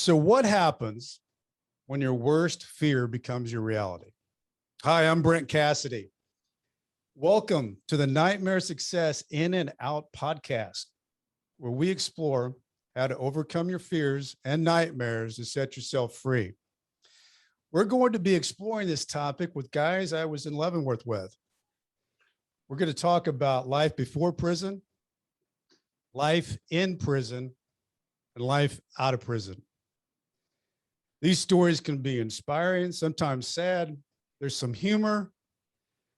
So what happens when your worst fear becomes your reality? Hi, I'm Brent Cassidy. Welcome to the Nightmare Success In and Out podcast, where we explore how to overcome your fears and nightmares to set yourself free. We're going to be exploring this topic with guys I was in Leavenworth with. We're going to talk about life before prison, life in prison, and life out of prison. These stories can be inspiring, sometimes sad. There's some humor,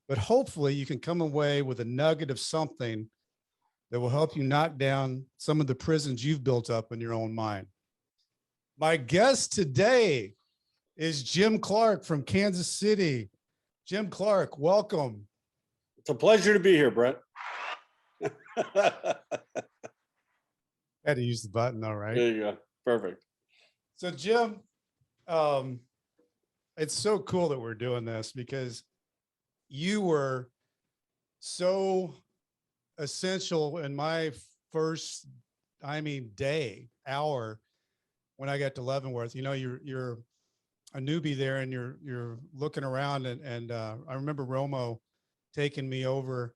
but hopefully you can come away with a nugget of something that will help you knock down some of the prisons you've built up in your own mind. My guest today is Jim Clark from Kansas City. Jim Clark, welcome. It's a pleasure to be here, Brent. Had to use the button though, right? There you go. Perfect. So Jim, it's so cool that we're doing this because you were so essential in my first, hour when I got to Leavenworth. You know, you're a newbie there and you're looking around and I remember Romo taking me over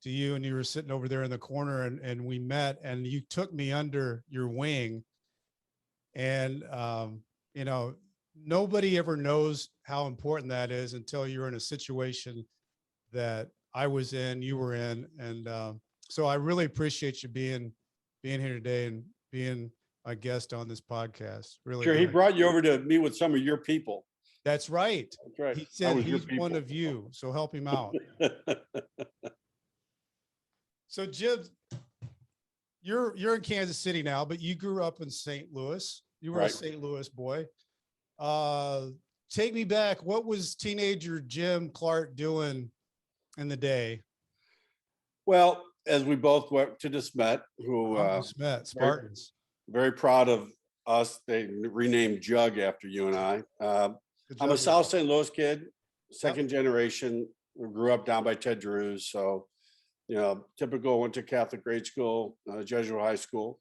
to you and you were sitting over there in the corner and we met and you took me under your wing. And, you know, nobody ever knows how important that is until you're in a situation that I was in, you were in. And so I really appreciate you being here today and being a guest on this podcast. Really. Sure, he brought you over to meet with some of your people. That's right. That's right. He said he's one of you, so help him out. So Jim, you're in Kansas City now, but you grew up in St. Louis. You were Right. a St. Louis boy. Take me back. What was teenager Jim Clark doing in the day? Well, as we both went to DeSmet, who Met Spartans. very proud of us. They renamed Jug after you and I. I'm a South St. Louis kid, second generation. We grew up down by Ted Drew's. So, you know, typical, went to Catholic grade school, Jesuit high school.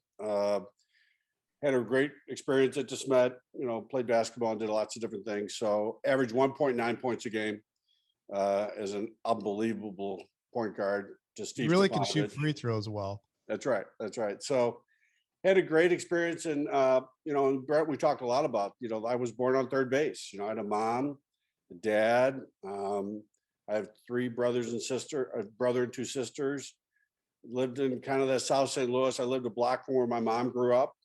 Had a great experience at DeSmet, you know, played basketball and did lots of different things. So averaged 1.9 points a game as an unbelievable point guard. To Steve really can Stefanovich. shoot free throws well. That's right. That's right. So had a great experience. And, you know, and Brett, we talked a lot about, you know, I was born on third base. You know, I had a mom, a dad. I have three brothers and a brother and two sisters. Lived in kind of that South St. Louis. I lived a block from where my mom grew up.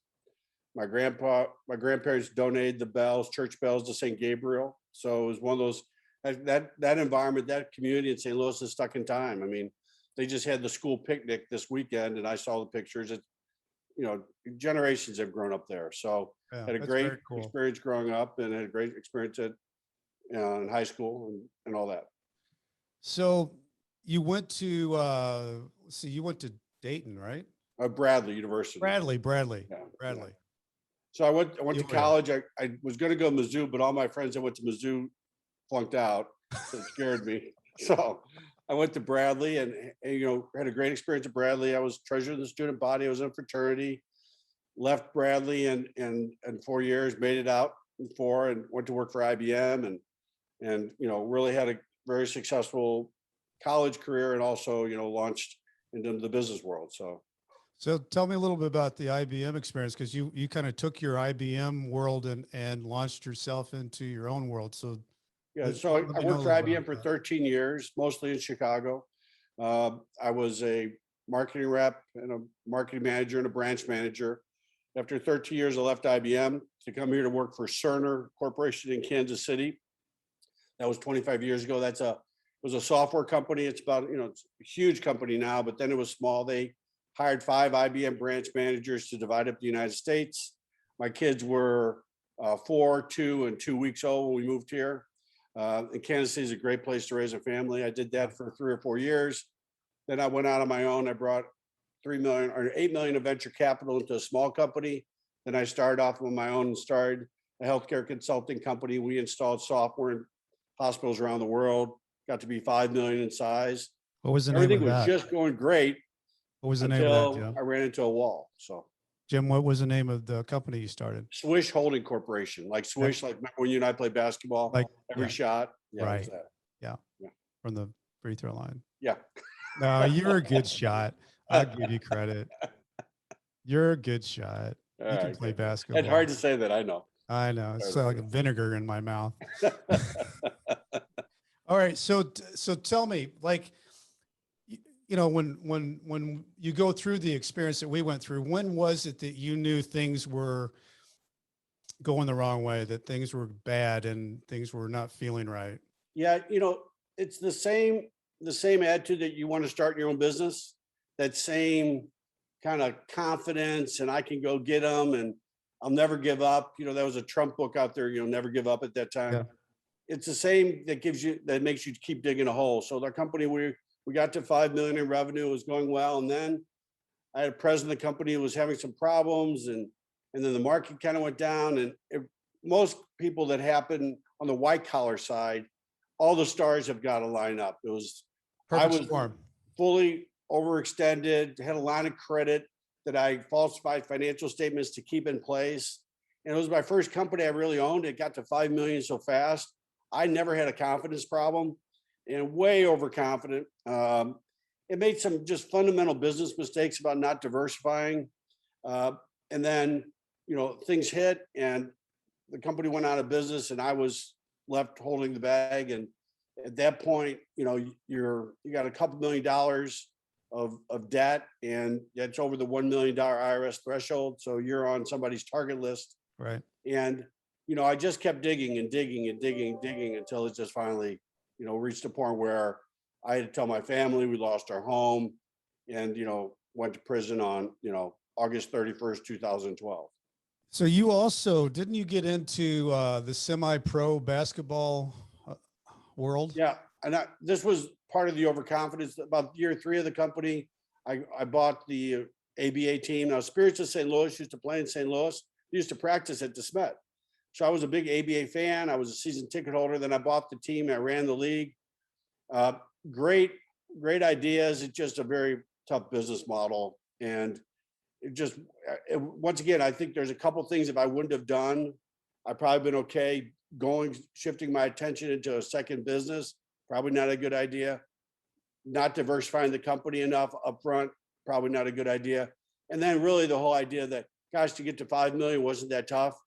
My grandparents donated the church bells to St. Gabriel. So it was one of those, that environment, that community in St. Louis is stuck in time. I mean, they just had the school picnic this weekend and I saw the pictures. It, you know, generations have grown up there. So had a great experience growing up and had a great experience at in high school and all that. So you went to, you went to Dayton, right? Bradley University. Bradley. Yeah. Bradley. So I went to college. I was going to go to Mizzou, but all my friends that went to Mizzou flunked out. So it scared me. So I went to Bradley and, you know, had a great experience at Bradley. I was treasurer of the student body. I was in a fraternity, left Bradley and 4 years, made it out in 4 and went to work for IBM and, you know, really had a very successful college career and also, you know, launched into the business world. So tell me a little bit about the IBM experience, because you kind of took your IBM world and launched yourself into your own world. So yeah, so I worked for IBM for 13 years, mostly in Chicago. I was a marketing rep and a marketing manager and a branch manager. After 13 years, I left IBM to come here to work for Cerner Corporation in Kansas City. That was 25 years ago. It was a software company. It's about, you know, it's a huge company now, but then it was small. They hired 5 IBM branch managers to divide up the United States. My kids were 4, 2, and 2 weeks old when we moved here. And Kansas City is a great place to raise a family. I did that for 3 or 4 years. Then I went out on my own. I brought 8 million of venture capital into a small company. Then I started off on my own and started a healthcare consulting company. We installed software in hospitals around the world, got to be 5 million in size. What was the name Everything of was that? just going great. What was the name of that? I ran into a wall. So Jim, what was the name of the company you started? Swish Holding Corporation, like Swish, like remember when you and I played basketball, Like, every yeah, shot. Yeah, it was right. that. Yeah. Yeah. From the free throw line. Yeah. No, you're a good shot. I'll give you credit. You're a good shot. All You can right, play good. basketball. It's hard to say that, I know. I know. It's Hard to like say. vinegar in my mouth. All right. So tell me, like, you know, when you go through the experience that we went through, when was it that you knew things were going the wrong way, that things were bad and things were not feeling right? Yeah, it's the same attitude that you want to start your own business. That same kind of confidence, and I can go get them, and I'll never give up. There was a Trump book out there, Never Give Up at that time. Yeah. It's the same that makes you keep digging a hole. So the company, we got to 5 million in revenue, it was going well, and then I had a president of the company who was having some problems, and then the market kind of went down, and most people that happen on the white collar side, all the stars have got to line up. I was Storm. fully overextended, had a line of credit that I falsified financial statements to keep in place. And it was my first company I really owned. It got to 5 million so fast. I never had a confidence problem, and way overconfident. It made some just fundamental business mistakes about not diversifying. And then, things hit and the company went out of business, and I was left holding the bag. And at that point, you got a couple $1 million of debt, and that's over the $1 million IRS threshold. So you're on somebody's target list. Right. And, I just kept digging and digging and digging and digging until it just finally, reached a point where I had to tell my family we lost our home, and, went to prison on, August 31st, 2012. So you also, didn't you get into the semi-pro basketball world? Yeah. And this was part of the overconfidence. About year 3 of the company, I bought the ABA team. Now, Spirits of St. Louis used to play in St. Louis. They used to practice at DeSmet. So I was a big ABA fan. I was a season ticket holder. Then I bought the team. I ran the league. Great ideas. It's just a very tough business model. And once again, I think there's a couple things if I wouldn't have done, I'd probably been okay shifting my attention into a second business. Probably not a good idea. Not diversifying the company enough upfront, probably not a good idea. And then really the whole idea that, gosh, to get to 5 million wasn't that tough.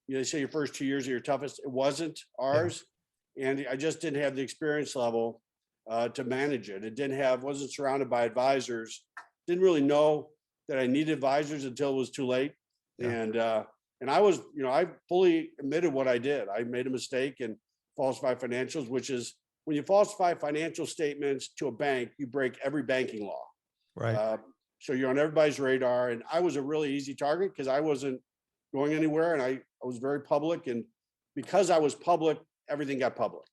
They say your first 2 years are your toughest. It wasn't ours. Yeah. And I just didn't have the experience level to manage it. Wasn't surrounded by advisors. Didn't really know that I needed advisors until it was too late. Yeah. And I was, I fully admitted what I did. I made a mistake and falsified financials, which is when you falsify financial statements to a bank, you break every banking law. Right. So you're on everybody's radar. And I was a really easy target because I wasn't going anywhere, and I was very public. And because I was public, everything got public.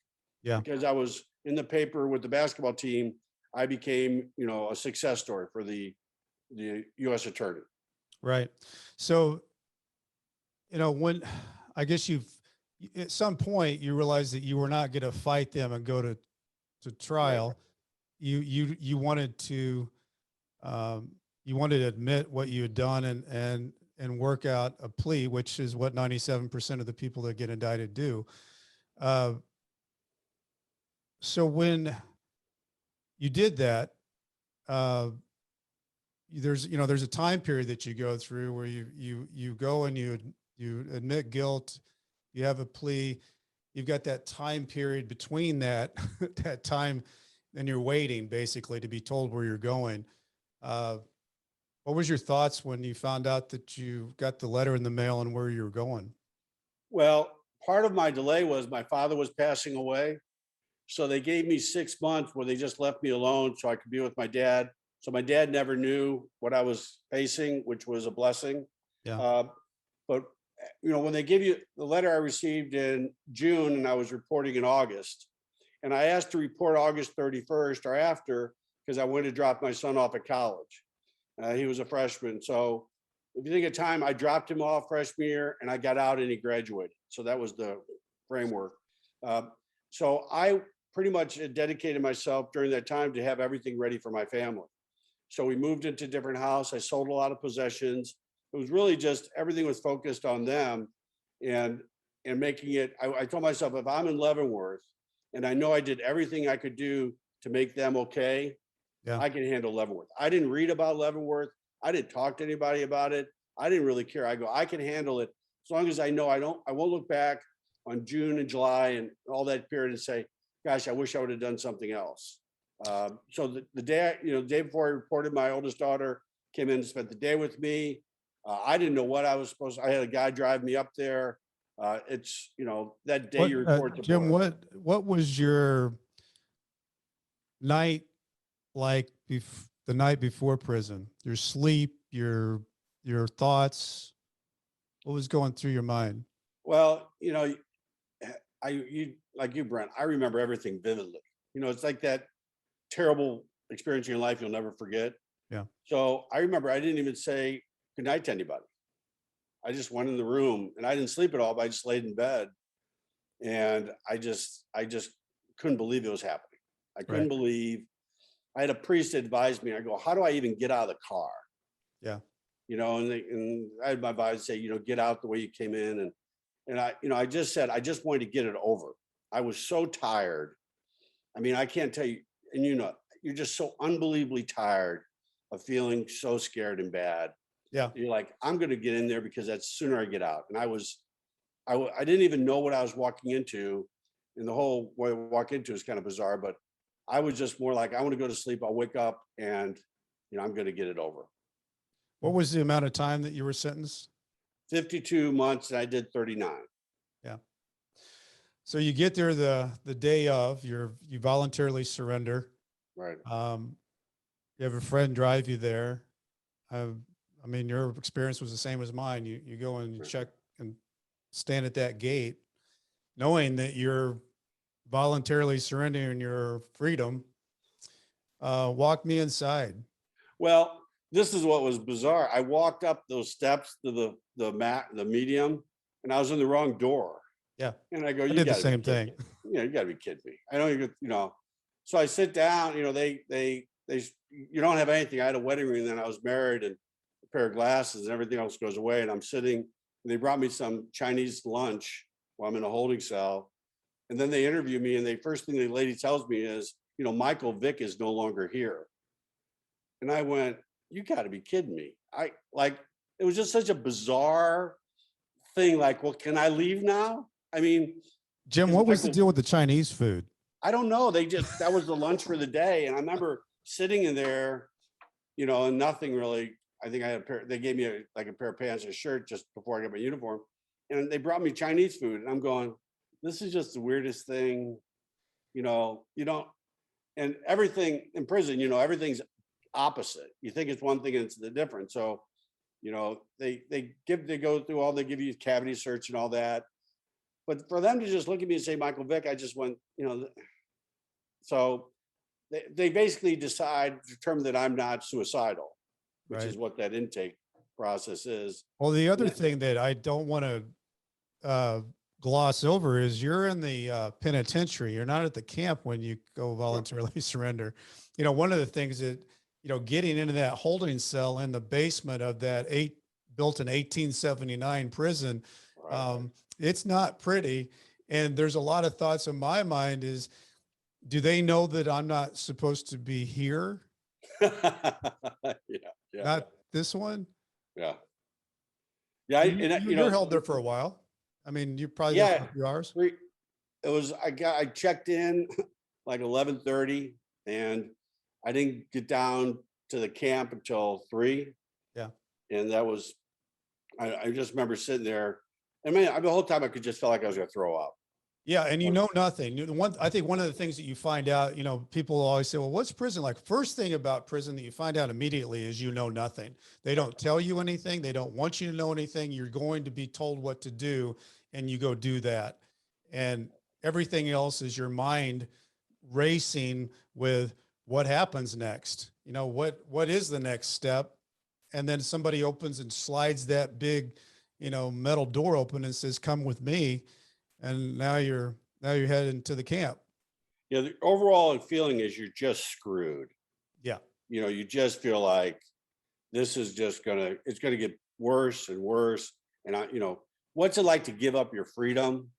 Yeah. Because I was in the paper with the basketball team, I became, a success story for the U.S. attorney. Right. So, when I guess at some point you realized that you were not going to fight them and go to trial. Right. You wanted to admit what you had done and work out a plea, which is what 97% of the people that get indicted do. So when you did that, there's a time period that you go through where you go and you admit guilt, you have a plea, you've got that time period between that time, and you're waiting basically to be told where you're going. What was your thoughts when you found out that you got the letter in the mail and where you were going? Well, part of my delay was my father was passing away. So they gave me 6 months where they just left me alone so I could be with my dad. So my dad never knew what I was facing, which was a blessing. Yeah. But when they give you the letter I received in June and I was reporting in August, and I asked to report August 31st or after because I wanted to drop my son off at college. He was a freshman. So if you think of time, I dropped him off freshman year and I got out and he graduated. So that was the framework. So I pretty much dedicated myself during that time to have everything ready for my family. So we moved into a different house. I sold a lot of possessions. It was really just everything was focused on them, and making it. I told myself, if I'm in Leavenworth and I know I did everything I could do to make them okay, Yeah. I can handle Leavenworth. I didn't read about Leavenworth. I didn't talk to anybody about it. I didn't really care. I can handle it as long as I know I won't look back on June and July and all that period and say, gosh, I wish I would have done something else. So the day, the day before I reported, my oldest daughter came in and spent the day with me. I didn't know what I was supposed to. I had a guy drive me up there. It's, that day you report to Jim, board. what was your night like the night before prison? Your sleep, your thoughts, what was going through your mind? Well, like you, Brent, I remember everything vividly. It's like that terrible experience in your life you'll never forget. Yeah. So I remember I didn't even say goodnight to anybody. I just went in the room and I didn't sleep at all, but I just laid in bed. And I just couldn't believe it was happening. I couldn't Right. believe. I had a priest advise me. I go, how do I even get out of the car? Yeah. And I had my advisor say, get out the way you came in. And I just said, I just wanted to get it over. I was so tired. I mean, I can't tell you, and you're just so unbelievably tired of feeling so scared and bad. Yeah. You're like, I'm going to get in there because that's sooner I get out. And I didn't even know what I was walking into. And the whole way I walk into is kind of bizarre, but I was just more like, I want to go to sleep. I'll wake up and, I'm going to get it over. What was the amount of time that you were sentenced? 52 months, and I did 39. Yeah. So you get there the day of, you voluntarily surrender. Right. You have a friend drive you there. I mean, your experience was the same as mine. You go and you check and stand at that gate, knowing that you're voluntarily surrendering your freedom. Walk me inside. Well, this is what was bizarre. I walked up those steps to the medium, and I was in the wrong door. Yeah. And I go, I you did the got to same be kidding thing. me. You got to be kidding me. I know you. So I sit down. They you don't have anything. I had a wedding ring, then I was married, and a pair of glasses, and everything else goes away. And I'm sitting. And they brought me some Chinese lunch while I'm in a holding cell, and then they interview me, and the first thing the lady tells me is, Michael Vick is no longer here. And I went, you got to be kidding me. It was just such a bizarre thing. Like, well, can I leave now? I mean, Jim, what was the deal with the Chinese food? I don't know. That was the lunch for the day. And I remember sitting in there, and nothing really. I think they gave me a pair of pants and a shirt just before I got my uniform. And they brought me Chinese food. And I'm going, this is just the weirdest thing. You don't, and everything in prison, everything's opposite. You think it's one thing and it's the different. So, they go through they give you cavity search and all that. But for them to just look at me and say, Michael Vick, I just went, so they basically determine that I'm not suicidal, which is what that intake process is. Well, the other thing that I don't want to gloss over is you're in the penitentiary. You're not at the camp when you go voluntarily surrender. One of the things that, getting into that holding cell in the basement of that built in 1879 prison, it's not pretty. And there's a lot of thoughts in my mind is, do they know that I'm not supposed to be here? Not this one. Yeah. You're held there for a while. I mean, you probably there for a few hours. It was, I checked in like 11:30, and I didn't get down to the camp until 3. Yeah. And that was, I just remember sitting there. I mean, the whole time I could just feel like I was going to throw up. Yeah. And nothing. I think one of the things that you find out, people always say, well, what's prison like? First thing about prison that you find out immediately is nothing. They don't tell you anything. They don't want you to know anything. You're going to be told what to do, and you go do that. And everything else is your mind racing with what happens next. What is the next step? And then somebody opens and slides that big, metal door open and says, come with me. And now you're heading to the camp. Yeah. The overall feeling is you're just screwed. Yeah. You just feel like this is just it's going to get worse and worse. And what's it like to give up your freedom?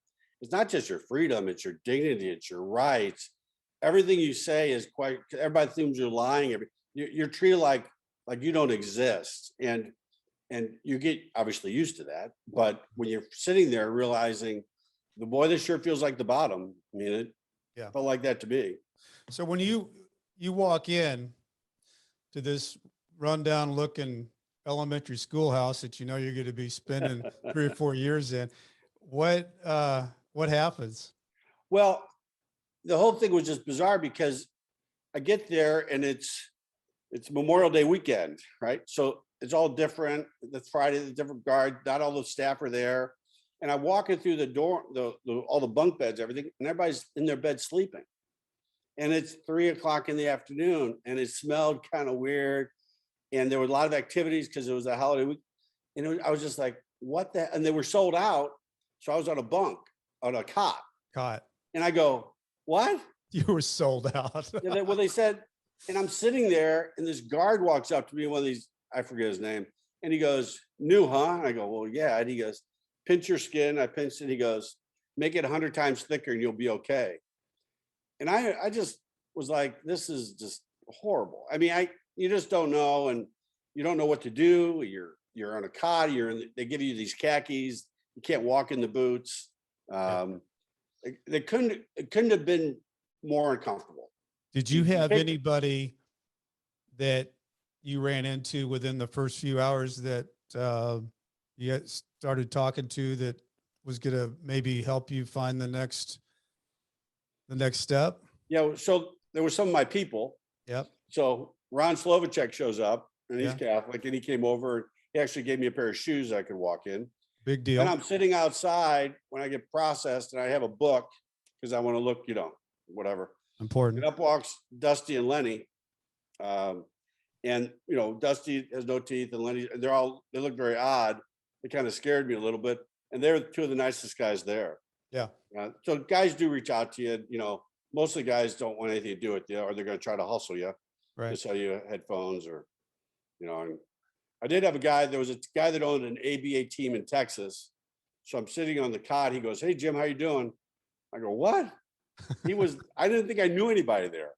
It's not just your freedom, it's your dignity, it's your rights. Everything you say is everybody thinks you're lying. You're treated like you don't exist. And you get obviously used to that. But when you're sitting there realizing the boy, this sure feels like the bottom. I mean, it felt like that to me. So when you walk in to this rundown looking elementary schoolhouse that you're going to be spending 3 or 4 years in, what happens? Well, the whole thing was just bizarre because I get there and it's Memorial Day weekend, right? So it's all different. That's Friday, the different guard, not all the staff are there. And I'm walking through the door, all the bunk beds, everything, and everybody's in their bed sleeping. And it's 3 o'clock in the afternoon and it smelled kind of weird. And there were a lot of activities because it was a holiday week. And I was just like, what the, and they were sold out. So I was on a bunk, on a cot. And I go, what? You were sold out. Well, they said, and I'm sitting there and this guard walks up to me, one of these, I forget his name. And he goes, new, huh? And I go, well, yeah. And he goes, pinch your skin. I pinched it. He goes, make it 100 times thicker and you'll be okay. And I just was like, this is just horrible. I mean, you just don't know, and you don't know what to do. You're on a cot. They give you these khakis. You can't walk in the boots. It couldn't have been more uncomfortable. Did you have anybody that you ran into within the first few hours that you started talking to that was going to maybe help you find the next step? Yeah. So there were some of my people. Yep. So Ron Slovacek shows up and he's Catholic, and he came over. He actually gave me a pair of shoes I could walk in. Big deal. And I'm sitting outside when I get processed and I have a book because I want to look, whatever. Important. And up walks Dusty and Lenny. And Dusty has no teeth and Lenny, they look very odd. It kind of scared me a little bit. And they're two of the nicest guys there. Yeah. So guys do reach out to you. Most of the guys don't want anything to do with you, or they're going to try to hustle you. Right. To sell you headphones or, and I did have there was a guy that owned an ABA team in Texas. So I'm sitting on the cot. He goes, hey, Jim, how you doing? I go, what? I didn't think I knew anybody there.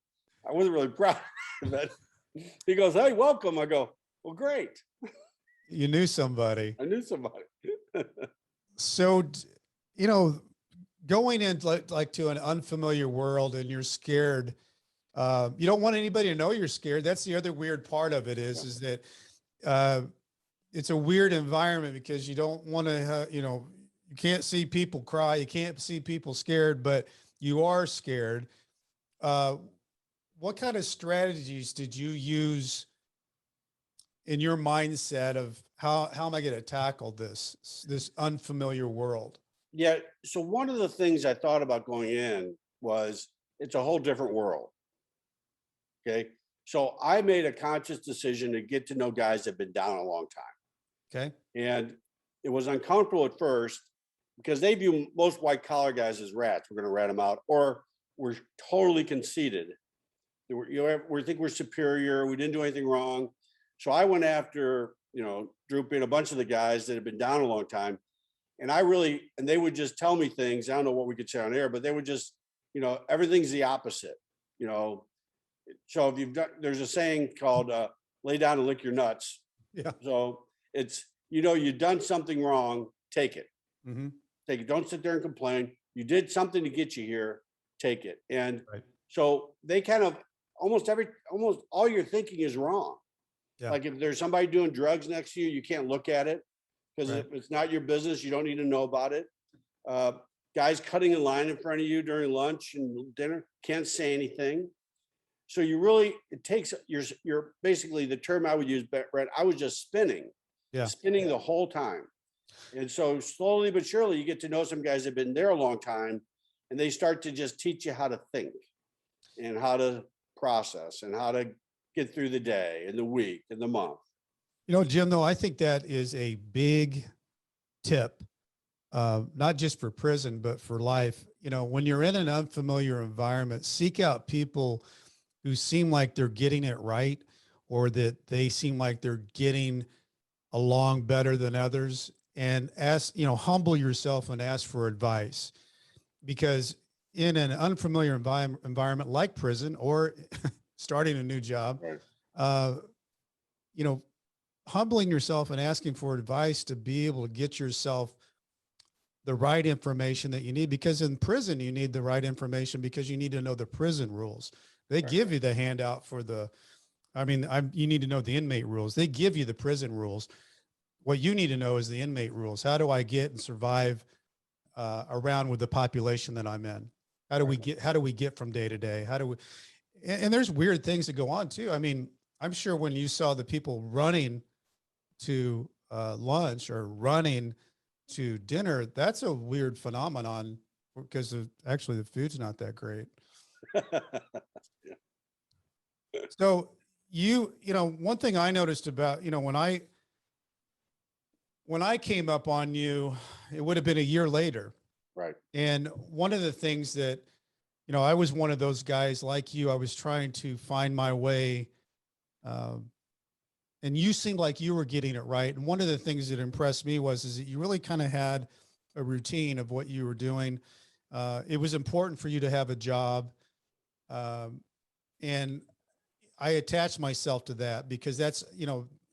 I wasn't really proud of it. He goes, hey, welcome. I go, well, great. You knew somebody. I knew somebody. So, going into like to an unfamiliar world and you're scared, you don't want anybody to know you're scared. That's the other weird part of it is that it's a weird environment because you don't want to, you can't see people cry. You can't see people scared, but you are scared. What kind of strategies did you use in your mindset of how am I going to tackle this unfamiliar world? Yeah. So one of the things I thought about going in was it's a whole different world. Okay. So I made a conscious decision to get to know guys that have been down a long time. Okay. And it was uncomfortable at first because they view most white collar guys as rats. We're going to rat them out, or we're totally conceited. We think we're superior. We didn't do anything wrong. So I went after, Droopy and a bunch of the guys that had been down a long time. And they would just tell me things. I don't know what we could say on air, but they would just, everything's the opposite, So if there's a saying called lay down and lick your nuts. Yeah. So it's, you've done something wrong, take it. Mm-hmm. Take it. Don't sit there and complain. You did something to get you here, take it. And so they kind of almost all you're thinking is wrong. Yeah. Like if there's somebody doing drugs next to you, you can't look at it because it's not your business. You don't need to know about it. Guys cutting in line in front of you during lunch and dinner, can't say anything. So you're basically the term I would use, Brett, I was just spinning the whole time. And so slowly but surely you get to know some guys that have been there a long time and they start to just teach you how to think and how to process and how to get through the day and the week and the month. Jim, though, I think that is a big tip, not just for prison, but for life. When you're in an unfamiliar environment, seek out people who seem like they're getting it right, or that they seem like they're getting along better than others, and ask, humble yourself and ask for advice, because in an unfamiliar environment like prison or starting a new job, Right. uh, you know, humbling yourself and asking for advice to be able to get yourself the right information that you need, because in prison, you need the right information because you need to know the prison rules. They give you the handout for you need to know the inmate rules. They give you the prison rules. What you need to know is the inmate rules. How do I get and survive around with the population that I'm in? How do we get from day to day? And there's weird things that go on too. I mean, I'm sure when you saw the people running to lunch or running to dinner, that's a weird phenomenon because actually the food's not that great. So one thing I noticed about, when I came up on you, it would have been a year later. Right. And one of the things that, I was one of those guys like you, I was trying to find my way. And you seemed like you were getting it right. And one of the things that impressed me is that you really kind of had a routine of what you were doing. It was important for you to have a job. And I attached myself to that because that's,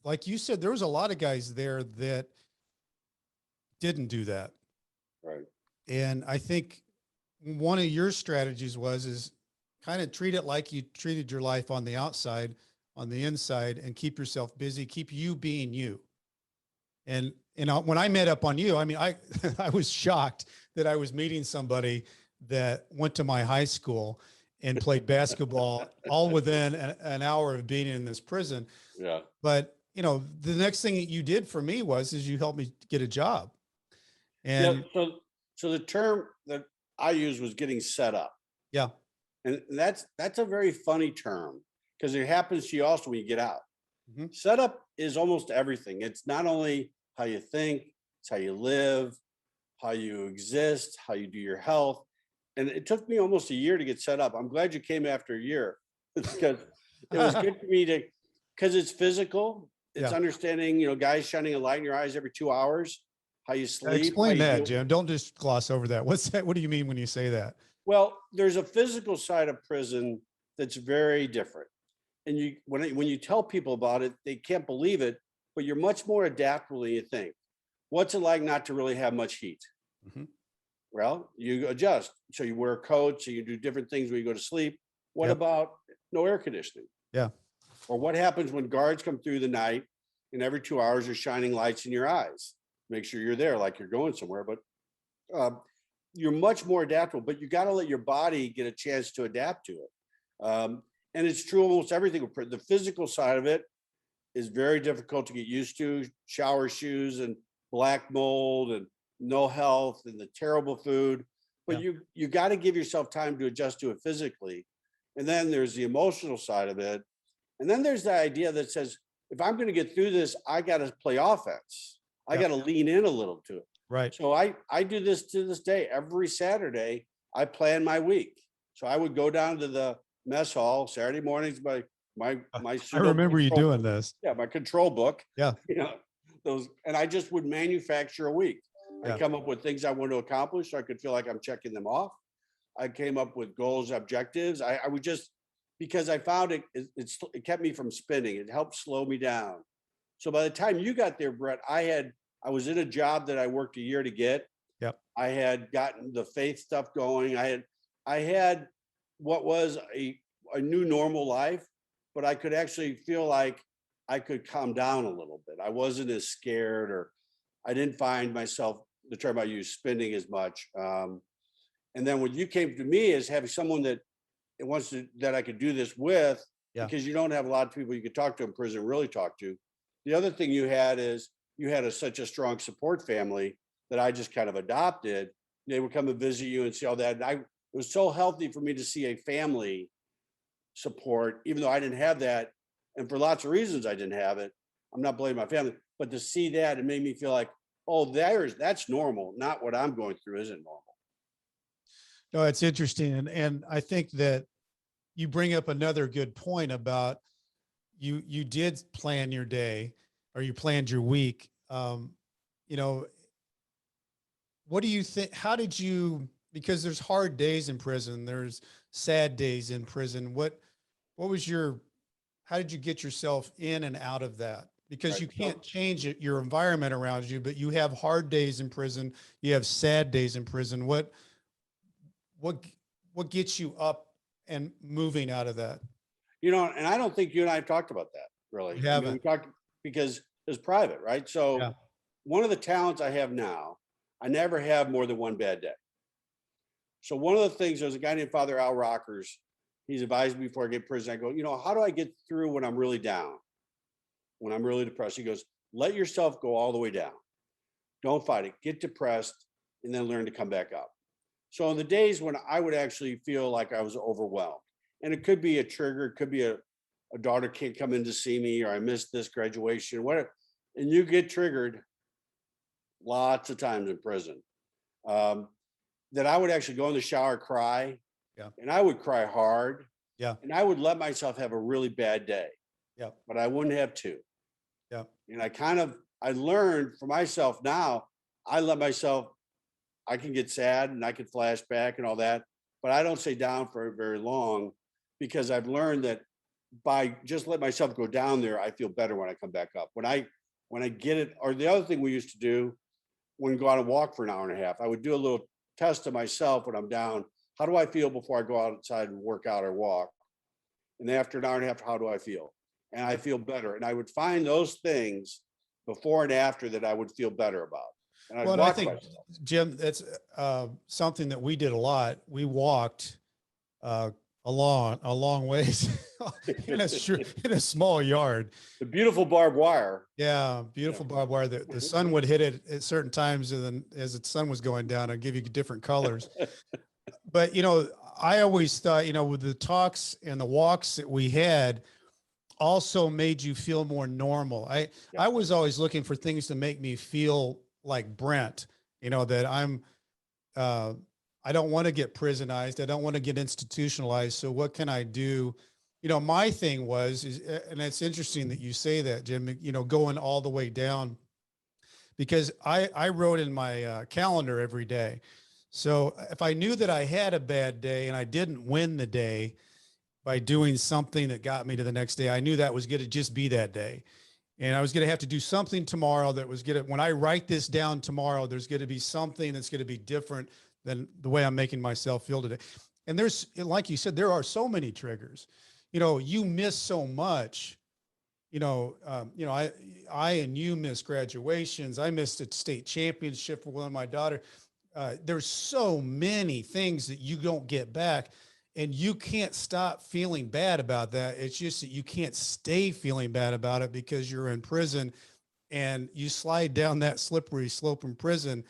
like you said, there was a lot of guys there that didn't do that. Right. And I think one of your strategies is kind of treat it like you treated your life on the outside, on the inside, and keep yourself busy, keep you being you. And when I met up on you, I mean, I was shocked that I was meeting somebody that went to my high school and played basketball all within an hour of being in this prison. Yeah. But, the next thing that you did for me is you helped me get a job. And so the term that I used was getting set up. yeah. And that's a very funny term because it happens to you also when you get out. Mm-hmm. Setup is almost everything. It's not only how you think, it's how you live, how you exist, how you do your health. And it took me almost a year to get set up. I'm glad you came after a year because it was good for me because it's physical. It's understanding, guys shining a light in your eyes every 2 hours, how you sleep. Explain that, Jim. Don't just gloss over that. What's that? What do you mean when you say that? Well, there's a physical side of prison that's very different. And when you tell people about it, they can't believe it, but you're much more adaptable than you think. What's it like not to really have much heat? Mm-hmm. Well, you adjust. So you wear coats, so you do different things when you go to sleep. What about no air conditioning? Yeah. Or what happens when guards come through the night and every 2 hours are shining lights in your eyes? Make sure you're there like you're going somewhere. But you're much more adaptable, but you got to let your body get a chance to adapt to it. And it's true almost everything. The physical side of it is very difficult to get used to. Shower shoes and black mold and no health and the terrible food. But you got to give yourself time to adjust to it physically. And then there's the emotional side of it. And then there's the idea that says, if I'm going to get through this, I got to play offense. I got to lean in a little to it. Right. So I do this to this day. Every Saturday, I plan my week. So I would go down to the mess hall Saturday mornings. My I remember you doing this. Yeah, my control book. Yeah. And I just would manufacture a week. I come up with things I want to accomplish so I could feel like I'm checking them off. I came up with goals, objectives. I would just, because I found it kept me from spinning. It helped slow me down. So by the time you got there, Brett, I was in a job that I worked a year to get. Yep. I had gotten the faith stuff going. I had what was a new normal life, but I could actually feel like I could calm down a little bit. I wasn't as scared, or I didn't find myself, the term I use, spinning as much. And then when you came to me as having someone that that I could do this with, because you don't have a lot of people you could talk to in prison, really talk to. The other thing you had is you had such a strong support family that I just kind of adopted. They would come and visit you and see all that. And it was so healthy for me to see a family support, even though I didn't have that. And for lots of reasons, I didn't have it. I'm not blaming my family, but to see that, it made me feel like, oh, that's normal. Not what I'm going through isn't normal. No, it's interesting. And I think that you bring up another good point about you did plan your day. or you planned your week. You know, what do you think? How did you, because there's hard days in prison, there's sad days in prison. What was your, how did you get yourself in and out of that? Because Right. you can't change it, your environment around you, but you have hard days in prison. You have sad days in prison. What, what gets you up and moving out of that? You know, and I don't think you and I have talked about that We really. I mean, we haven't. talked because it's private, right? So Yeah. one of the talents I have now, I never have more than one bad day. So one of the things, there's a guy named Father Al Rockers. He's advised me before I get prison. I go, you know, how do I get through when I'm really down? When I'm really depressed? He goes, let yourself go all the way down. Don't fight it. Get depressed and then learn to come back up. So on the days when I would actually feel like I was overwhelmed, and it could be a trigger, it could be a daughter can't come in to see me, or I missed this graduation, whatever, and you get triggered lots of times in prison. Um, that I would actually go in the shower, cry, Yeah. and I would cry hard, Yeah. and I would let myself have a really bad day, Yeah. but I wouldn't have two. Yeah. And I learned for myself now, I let myself, I can get sad and I can flash back and all that, but I don't stay down for very long because I've learned that by just let myself go down there, I feel better when I come back up. When I get it, or the other thing we used to do when we go on a walk for an hour and a half, I would do a little test of myself when I'm down. How do I feel before I go outside and work out or walk? And after an hour and a half, how do I feel? And I feel better. And I would find those things before and after that I would feel better about. And I'd Well, and I walk think, myself. Jim, that's something that we did a lot. We walked uh, a long ways in a small yard. The beautiful barbed wire. Yeah, beautiful barbed wire. The sun would hit it at certain times, and then as the sun was going down, it'd give you different colors. But you know, I always thought, you know, with the talks and the walks that we had, also made you feel more normal. I was always looking for things to make me feel like Brent, you know, that I don't want to get prisonized. I don't want to get institutionalized. So what can I do? You know, my thing and it's interesting that you say that, Jim, you know, going all the way down, because I wrote in my calendar every day. So if I knew that I had a bad day and I didn't win the day by doing something that got me to the next day, I knew that was going to just be that day. And I was going to have to do something tomorrow that was going to, when I write this down tomorrow, there's going to be something that's going to be different than the way I'm making myself feel today. And there's, like you said, there are so many triggers. You know, you miss so much. You know, I and you missed graduations. I missed a state championship for one of my daughter. There's so many things that you don't get back, and you can't stop feeling bad about that. It's just that you can't stay feeling bad about it because you're in prison, and you slide down that slippery slope in prison,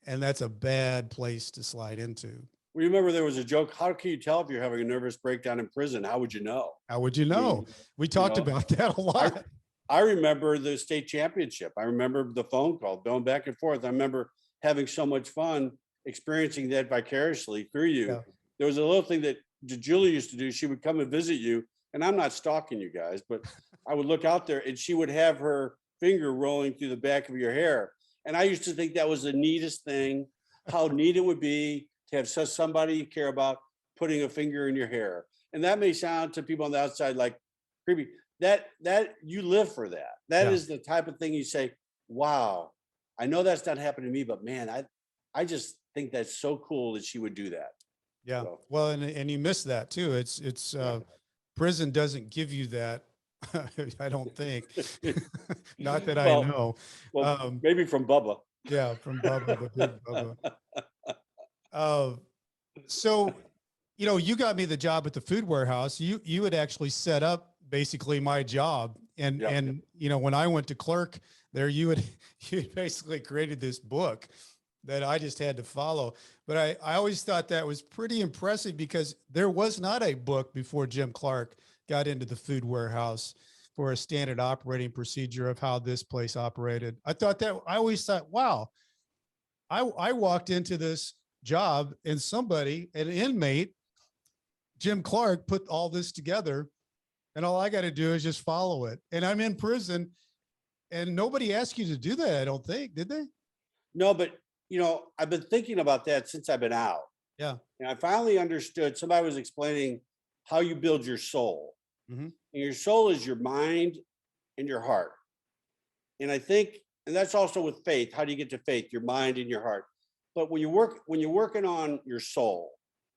and that's a bad place to slide into. Well, you remember there was a joke. How can you tell if you're having a nervous breakdown in prison? How would you know? How would you know? We talked about that a lot. I remember the state championship. I remember the phone call going back and forth. I remember having so much fun experiencing that vicariously through you. Yeah. There was a little thing that Julie used to do. She would come and visit you, and I'm not stalking you guys, but I would look out there and she would have her finger rolling through the back of your hair. And I used to think that was the neatest thing, how neat it would be to have somebody you care about putting a finger in your hair. And that may sound to people on the outside like creepy. That you live for that. That is the type of thing you say, wow, I know that's not happening to me, but man, I just think that's so cool that she would do that. Yeah. So. Well, and you miss that too. It's prison doesn't give you that. I don't think. Not that I know. Well, maybe from Bubba. Yeah, from Bubba, the big Bubba. So, you know, you got me the job at the food warehouse. You had actually set up basically my job, and you know, when I went to clerk there, you had basically created this book that I just had to follow. But I always thought that was pretty impressive because there was not a book before Jim Clark got into the food warehouse for a standard operating procedure of how this place operated. I always thought, wow, I walked into this job and an inmate, Jim Clark, put all this together, and all I got to do is just follow it. And I'm in prison And nobody asked you to do that, I don't think, did they? No, but I've been thinking about that since I've been out. Yeah. And I finally understood, somebody was explaining how you build your soul. Mhm. And your soul is your mind and your heart. And I think, and that's also with faith. How do you get to faith? Your mind and your heart. But when you're working on your soul,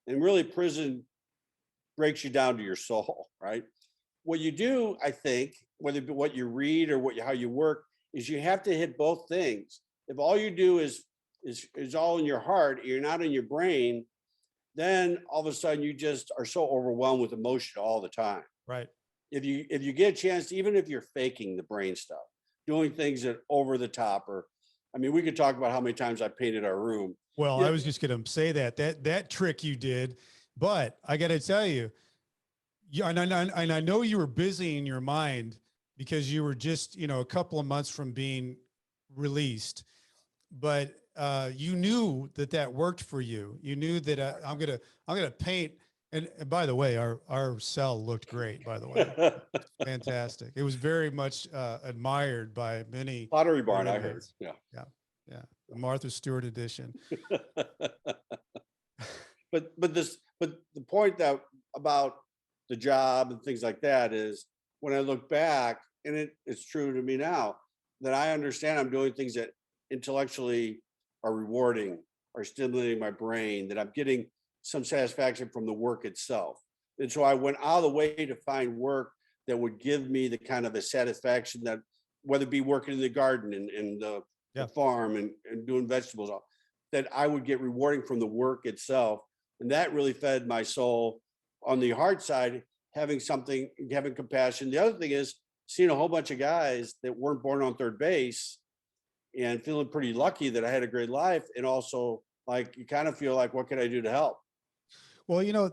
and really prison breaks you down to your soul, right? What you do, I think, whether it be what you read or how you work, is you have to hit both things. If all you do is all in your heart, you're not in your brain, then all of a sudden you just are so overwhelmed with emotion all the time. Right. If you get a chance, even if you're faking the brain stuff, doing things that over the top, or I mean, we could talk about how many times I painted our room. Well, I was just going to say that trick you did, but I got to tell you, yeah, and I know you were busy in your mind because you were just, a couple of months from being released, but you knew that worked for you. You knew that I'm gonna paint. And by the way, our cell looked great. By the way, fantastic. It was very much admired by many. Pottery Barn, I heard. Yeah, yeah. The Martha Stewart edition. but the point about the job and things like that is, when I look back, and it's true to me now, that I understand I'm doing things that intellectually are rewarding, are stimulating my brain, that I'm getting some satisfaction from the work itself. And so I went out of the way to find work that would give me the kind of a satisfaction that, whether it be working in the garden and the farm and doing vegetables, that I would get rewarding from the work itself. And that really fed my soul. On the heart side, having compassion. The other thing is seeing a whole bunch of guys that weren't born on third base and feeling pretty lucky that I had a great life. And also, like, you kind of feel like, what can I do to help? Well,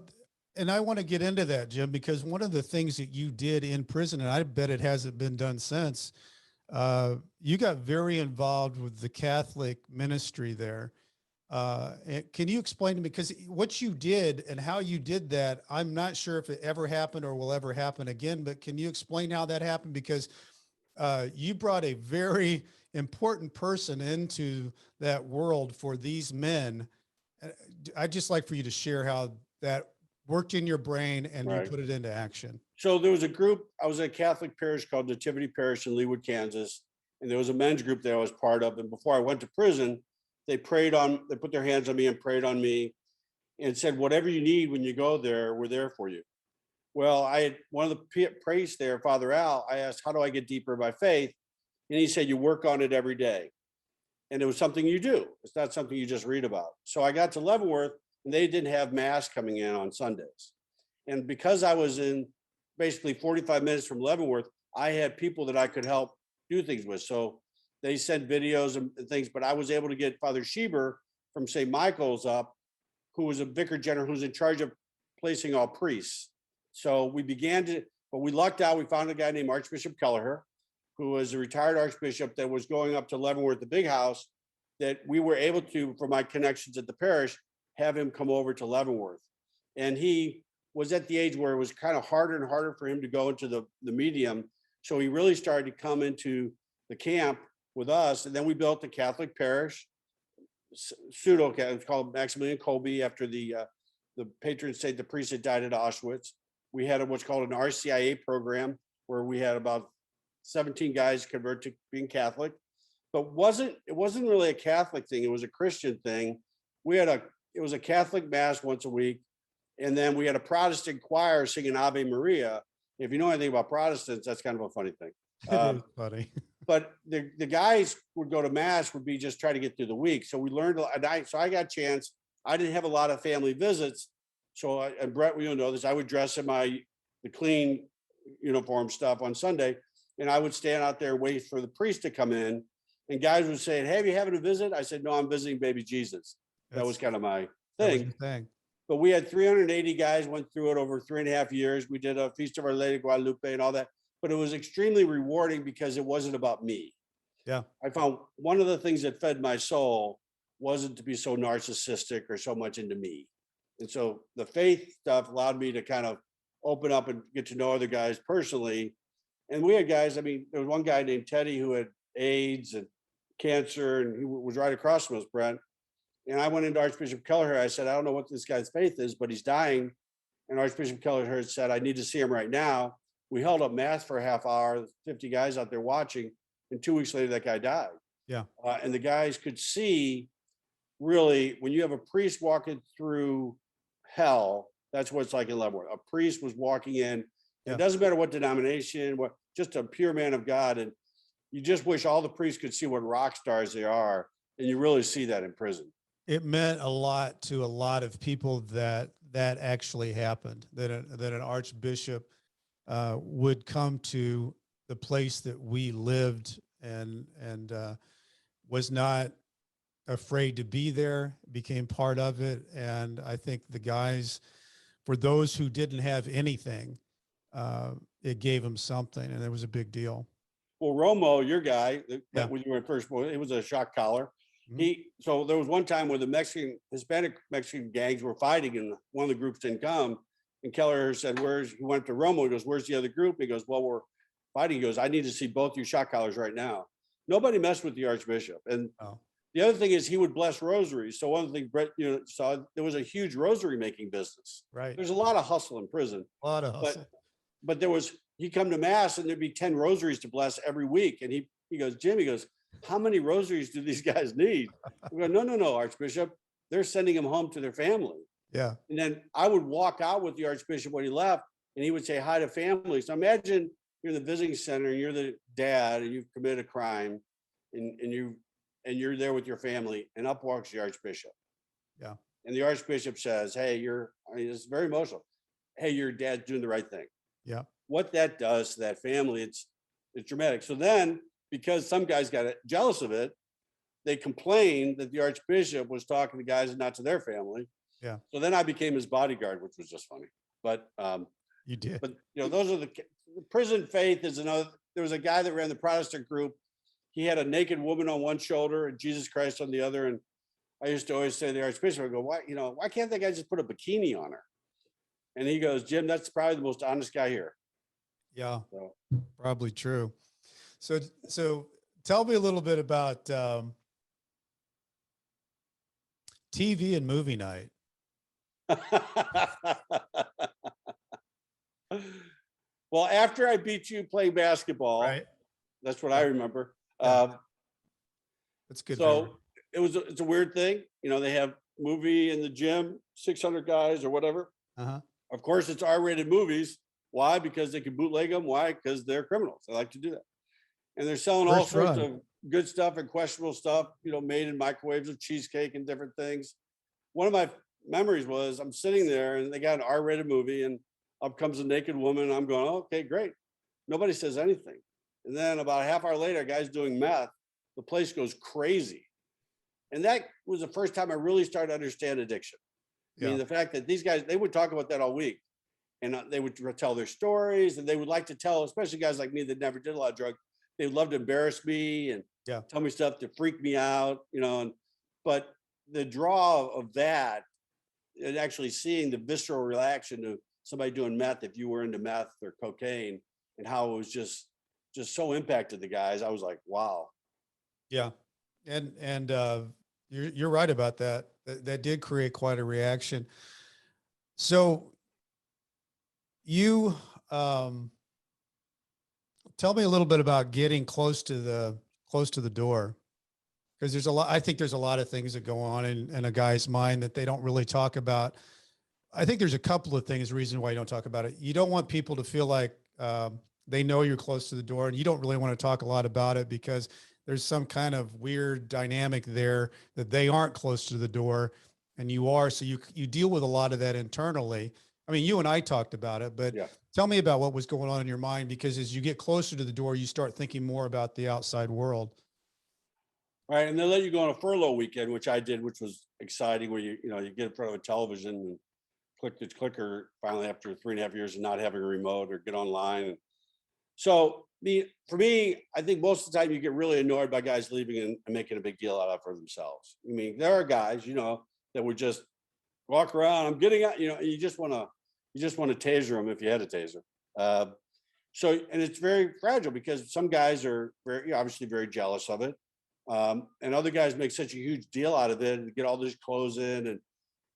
and I want to get into that, Jim, because one of the things that you did in prison, and I bet it hasn't been done since, you got very involved with the Catholic ministry there. Can you explain to me, because what you did and how you did that, I'm not sure if it ever happened or will ever happen again, but can you explain how that happened? Because you brought a very important person into that world for these men. I'd just like for you to share how that worked in your brain and you put it into action. So there was a group, I was at a Catholic parish called Nativity Parish in Leawood, Kansas. And there was a men's group that I was part of. And before I went to prison, they put their hands on me and prayed on me and said, whatever you need when you go there, we're there for you. Well, I had one of the priests there, Father Al, I asked, how do I get deeper by faith? And he said, you work on it every day. And it was something you do. It's not something you just read about. So I got to Leavenworth and they didn't have mass coming in on Sundays. And because I was in basically 45 minutes from Leavenworth, I had people that I could help do things with. So they sent videos and things, but I was able to get Father Schieber from St. Michael's up, who was a vicar general who's in charge of placing all priests. So we lucked out. We found a guy named Archbishop Kelleher, who was a retired archbishop that was going up to Leavenworth, the big house, that we were able to, for my connections at the parish, have him come over to Leavenworth. And he was at the age where it was kind of harder and harder for him to go into the medium. So he really started to come into the camp with us. And then we built the Catholic parish, pseudo-Catholic, it's called Maximilian Kolbe, after the patron saint, the priest that died at Auschwitz. We had what's called an RCIA program, where we had about 17 guys convert to being Catholic, but it wasn't really a Catholic thing. It was a Christian thing. It was a Catholic mass once a week. And then we had a Protestant choir singing Ave Maria. If you know anything about Protestants, that's kind of a funny thing. It is funny. But the guys would go to mass, would be just trying to get through the week. So we learned, so I got a chance. I didn't have a lot of family visits. So and Brett, we know this, I would dress in the clean uniform stuff on Sunday. And I would stand out there, wait for the priest to come in. And guys would say, hey, are you having a visit? I said, no, I'm visiting baby Jesus. That was kind of my thing. But we had 380 guys, went through it over 3.5 years. We did a Feast of Our Lady of Guadalupe and all that. But it was extremely rewarding because it wasn't about me. Yeah. I found one of the things that fed my soul wasn't to be so narcissistic or so much into me. And so the faith stuff allowed me to kind of open up and get to know other guys personally. And we had guys, I mean, there was one guy named Teddy who had AIDS and cancer, and he was right across from us, Brent. And I went into Archbishop Kelleher. I said, I don't know what this guy's faith is, but he's dying. And Archbishop Kelleher said, I need to see him right now. We held up mass for a half hour, 50 guys out there watching. And 2 weeks later, that guy died. Yeah. And the guys could see, really, when you have a priest walking through hell, that's what it's like in Leavenworth. A priest was walking in. Yeah. It doesn't matter what denomination, what, just a pure man of God. And you just wish all the priests could see what rock stars they are. And you really see that in prison. It meant a lot to a lot of people that actually happened, that an archbishop would come to the place that we lived and was not afraid to be there, became part of it. And I think the guys, for those who didn't have anything, it gave them something, and it was a big deal. Well, Romo, your guy, when you were first, it was a shock collar. Mm-hmm. So there was one time where the Hispanic Mexican gangs were fighting, and one of the groups didn't come. And Kelleher said, he went to Romo. He goes, where's the other group? He goes, well, we're fighting. He goes, I need to see both your shock collars right now. Nobody messed with the Archbishop. And the other thing is he would bless rosaries. So one of the things Brett, saw, there was a huge rosary making business. Right. There's a lot of hustle in prison. A lot of hustle. But he'd come to mass and there'd be 10 rosaries to bless every week. And he goes, Jim, he goes, how many rosaries do these guys need? We go, no, Archbishop. They're sending them home to their family. Yeah. And then I would walk out with the Archbishop when he left, and he would say hi to families. Now imagine you're in the visiting center and you're the dad and you've committed a crime, and you're there with your family, and up walks the Archbishop. Yeah. And the Archbishop says, hey, it's very emotional. Hey, your dad's doing the right thing. Yeah. What that does to that family, it's dramatic. So then, because some guys got jealous of it, they complained that the Archbishop was talking to guys and not to their family. Yeah. So then I became his bodyguard, which was just funny. But you did. But those are the prison faith is another. There was a guy that ran the Protestant group. He had a naked woman on one shoulder and Jesus Christ on the other. And I used to always say to the Archbishop, I go, why can't that guy just put a bikini on her? And he goes, Jim, that's probably the most honest guy here. Yeah, so. Probably true. So tell me a little bit about TV and movie night. Well, after I beat you playing basketball, right. That's what I remember. That's good. So it's a weird thing. They have movie in the gym, 600 guys or whatever. Uh-huh. Of course, it's R-rated movies. Why? Because they can bootleg them. Why? Because they're criminals. They like to do that. And they're selling all sorts of good stuff and questionable stuff, made in microwaves of cheesecake and different things. One of my memories was I'm sitting there and they got an R-rated movie and up comes a naked woman. And I'm going, oh, okay, great. Nobody says anything. And then about a half hour later, a guy's doing meth. The place goes crazy. And that was the first time I really started to understand addiction. I mean, the fact that these guys, they would talk about that all week. And they would tell their stories, and they would like to tell, especially guys like me that never did a lot of drugs. They would love to embarrass me and tell me stuff to freak me out, but the draw of that and actually seeing the visceral reaction to somebody doing meth, if you were into meth or cocaine, and how it was just so impacted the guys, I was like, wow. Yeah. And you're right about that. That did create quite a reaction. So you tell me a little bit about getting close to the door, because I think there's a lot of things that go on in a guy's mind that they don't really talk about. I think there's a couple of things, reason why you don't talk about it. You don't want people to feel like they know you're close to the door, and you don't really want to talk a lot about it because there's some kind of weird dynamic there that they aren't close to the door and you are. So you deal with a lot of that internally. I mean, you and I talked about it, but tell me about what was going on in your mind, because as you get closer to the door, you start thinking more about the outside world. Right. And they let you go on a furlough weekend, which I did, which was exciting, where you get in front of a television and click the clicker finally after 3.5 years of not having a remote, or get online. And so for me, I think most of the time you get really annoyed by guys leaving and making a big deal out of it for themselves. I mean, there are guys, that would just walk around. I'm getting out, you just want to taser them if you had a taser. So, and it's very fragile because some guys are very, obviously very jealous of it. And other guys make such a huge deal out of it and get all these clothes in. And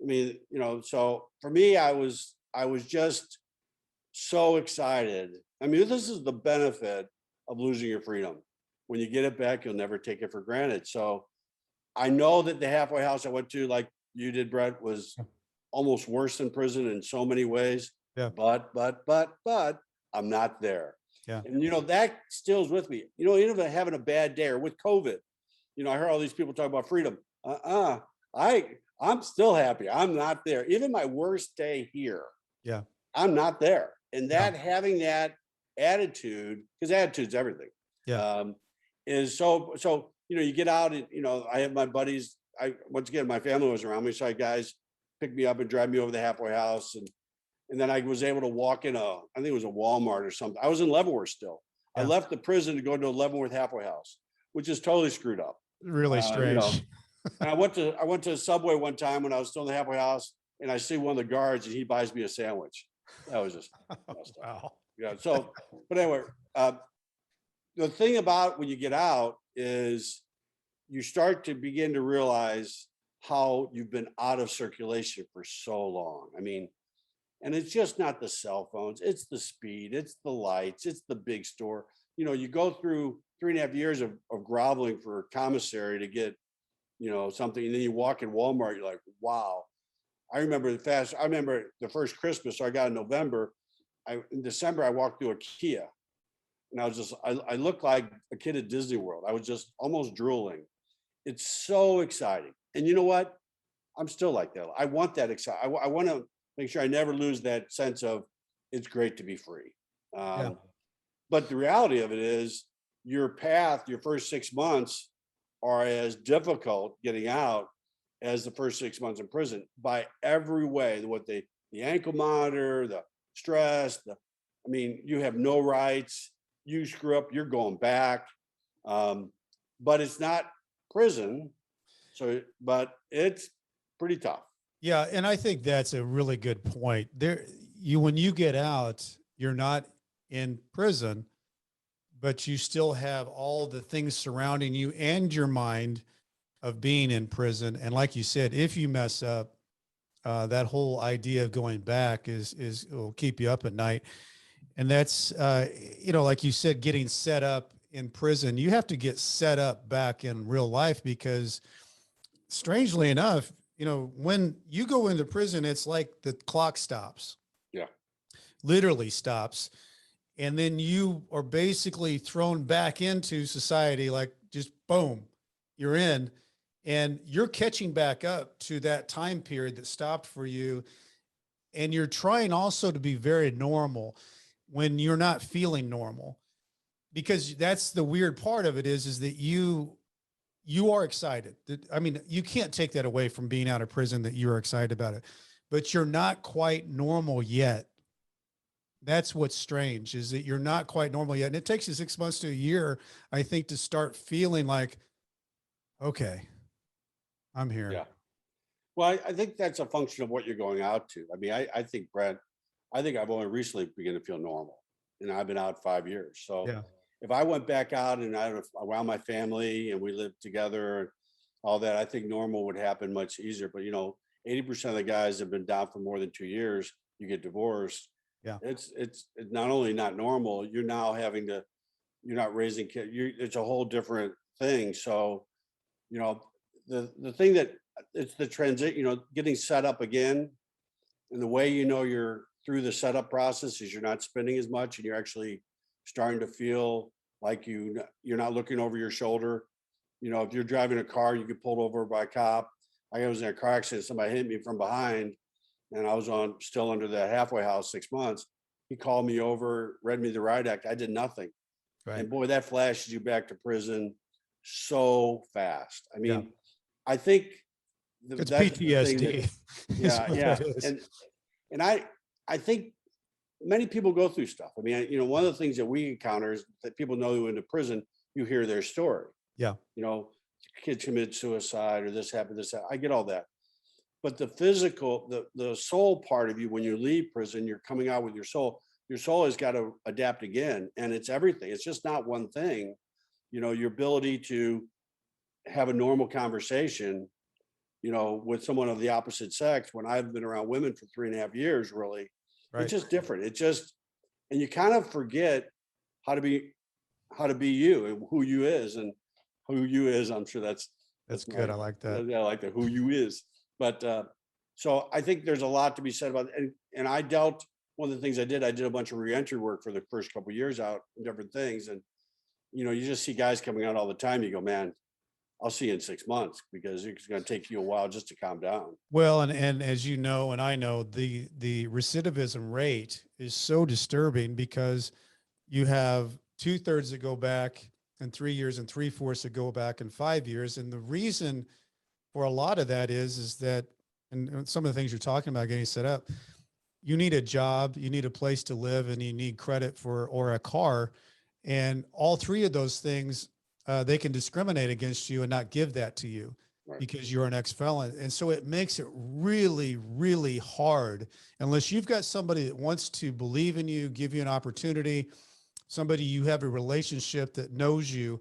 I mean, so for me, I was just so excited. I mean, this is the benefit of losing your freedom. When you get it back, you'll never take it for granted. So I know that the halfway house I went to, like you did, Brett, was almost worse than prison in so many ways. Yeah. But I'm not there. Yeah. And that stills with me. Even if I'm having a bad day or with COVID, I heard all these people talk about freedom. I'm still happy. I'm not there. Even my worst day here, Yeah. I'm not there. And Yeah. having that attitude, because attitude's everything. Yeah. Is so you get out and I have my buddies. Once again, my family was around me, so I had guys pick me up and drive me over the halfway house, and then I was able to walk in I think it was a Walmart or something. I was in Leavenworth still. I Yeah. left the prison to go to a Leavenworth halfway house, which is totally screwed up. Really strange. And I went to a Subway one time when I was still in the halfway house, and I see one of the guards, and he buys me a sandwich. That was just messed up. Wow. Yeah. So, but anyway, the thing about when you get out is you start to begin to realize how you've been out of circulation for so long. I mean, and it's just not the cell phones, it's the speed, it's the lights, it's the big store. You go through 3.5 years of groveling for commissary to get, something, and then you walk in Walmart, you're like, wow. I remember the first Christmas, so I got in November. In December, I walked through a Kia, and I looked like a kid at Disney World. I was just almost drooling. It's so exciting. And you know what? I'm still like that. I want that excitement. I want to make sure I never lose that sense of it's great to be free. Yeah. But the reality of it is your first 6 months are as difficult getting out as the first 6 months in prison by every way. The ankle monitor, the stress, you have no rights. You screw up, you're going back. But it's not prison. But it's pretty tough. Yeah. And I think that's a really good point. When you get out, you're not in prison, but you still have all the things surrounding you and your mind of being in prison. And like you said, if you mess up, that whole idea of going back will keep you up at night. And that's, like you said, getting set up in prison, you have to get set up back in real life because strangely enough, when you go into prison, it's like the clock stops. Yeah. Literally stops. And then you are basically thrown back into society, like just boom, you're in, and you're catching back up to that time period that stopped for you. And you're trying also to be very normal when you're not feeling normal, because that's the weird part of it is that you are excited. I mean, you can't take that away from being out of prison that you're excited about it, but you're not quite normal yet. That's what's strange, is that you're not quite normal yet. And it takes you 6 months to a year, I think, to start feeling like, okay, I'm here. Yeah. Well, I think that's a function of what you're going out to. I mean, I think, Brett, I've only recently begun to feel normal, and I've been out 5 years. So Yeah. if I went back out and I was around my family and we lived together and all that, I think normal would happen much easier. But 80% of the guys have been down for more than 2 years. You get divorced. Yeah. It's not only not normal, you're now you're not raising kids. It's a whole different thing. So, the thing that it's the transit, getting set up again, and the way you're through the setup process is you're not spending as much, and you're actually starting to feel like you're not looking over your shoulder. If you're driving a car, you get pulled over by a cop. I was in a car accident, somebody hit me from behind, and I was still under the halfway house 6 months. He called me over, read me the riot act. I did nothing. Right. And boy, that flashes you back to prison so fast. I mean, Yeah. I think It's that's PTSD. Yeah. And I think many people go through stuff. I mean, one of the things that we encounter is that people know who into prison, you hear their story. Yeah. Kids committed suicide or this happened, I get all that. But the physical, the soul part of you, when you leave prison, you're coming out with your soul. your soul has got to adapt again. And it's everything. It's just not one thing. You know, your ability to have a normal conversation, you know, with someone of the opposite sex, when I've been around women for 3.5 years, really, Right. it's just different. It just, and you kind of forget how to be you and who you is and who you is. I'm sure that's Good. I like that. I like that, who you is. But so I think there's a lot to be said about it. And I dealt, one of the things I did a bunch of reentry work for the first couple of years out and different things. And, you know, you just see guys coming out all the time. You go, man, I'll see you in 6 months, because it's going to take you a while just to calm down. Well, and as you know, and I know, the recidivism rate is so disturbing, because you have 2/3 that go back in 3 years and 3/4 that go back in 5 years. And the reason for a lot of that is that, and some of the things you're talking about getting set up, you need a job, you need a place to live, and you need credit for, or a car. And all three of those things, they can discriminate against you and not give that to you, Right. because you're an ex-felon. And so it makes it really, really hard, unless you've got somebody that wants to believe in you, give you an opportunity, somebody you have a relationship that knows you.